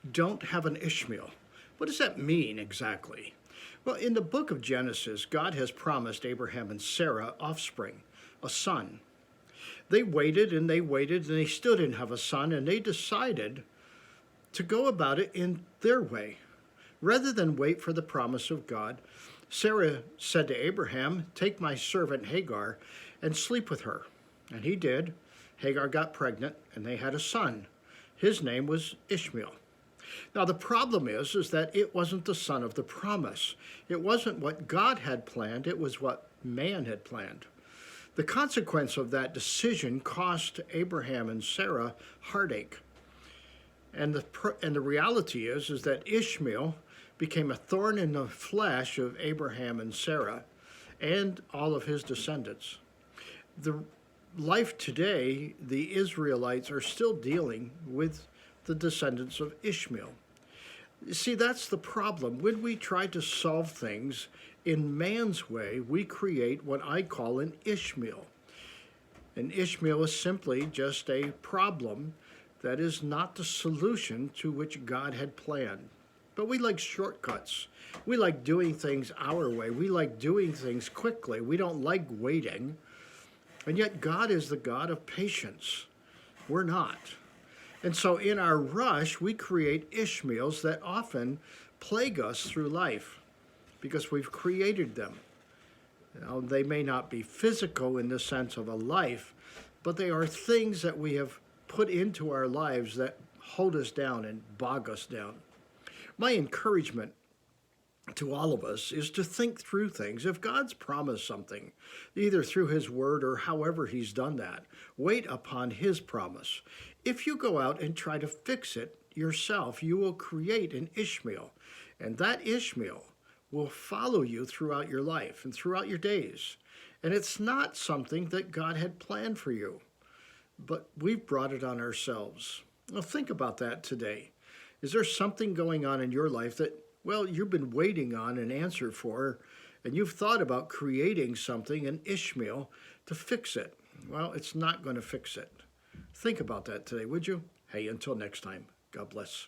don't have an Ishmael. What does that mean exactly? Well, in the book of Genesis, God has promised Abraham and Sarah offspring, a son. They waited and they waited and they still didn't have a son, and they decided to go about it in their way. Rather than wait for the promise of God, Sarah said to Abraham, "Take my servant Hagar and sleep with her." And he did. Hagar got pregnant and they had a son. His name was Ishmael. Now the problem is that it wasn't the son of the promise. It wasn't what God had planned, it was what man had planned. The consequence of that decision cost Abraham and Sarah heartache. And the reality is that Ishmael became a thorn in the flesh of Abraham and Sarah and all of his descendants. The life today, the Israelites are still dealing with the descendants of Ishmael. You see, that's the problem. When we try to solve things in man's way, we create what I call an Ishmael. An Ishmael is simply just a problem that is not the solution to which God had planned. But we like shortcuts. We like doing things our way. We like doing things quickly. We don't like waiting. And yet God is the God of patience. We're not. And so in our rush, we create Ishmaels that often plague us through life because we've created them. They may not be physical in the sense of a life, but they are things that we have put into our lives that hold us down and bog us down. My encouragement to all of us is to think through things. If God's promised something, either through his word or however he's done that, wait upon his promise. If you go out and try to fix it yourself, you will create an Ishmael, and that Ishmael will follow you throughout your life and throughout your days. And it's not something that God had planned for you, but we've brought it on ourselves. Well, think about that today. Is there something going on in your life that, well, you've been waiting on an answer for, and you've thought about creating something, an Ishmael, to fix it? Well, it's not going to fix it. Think about that today, would you? Hey, until next time, God bless.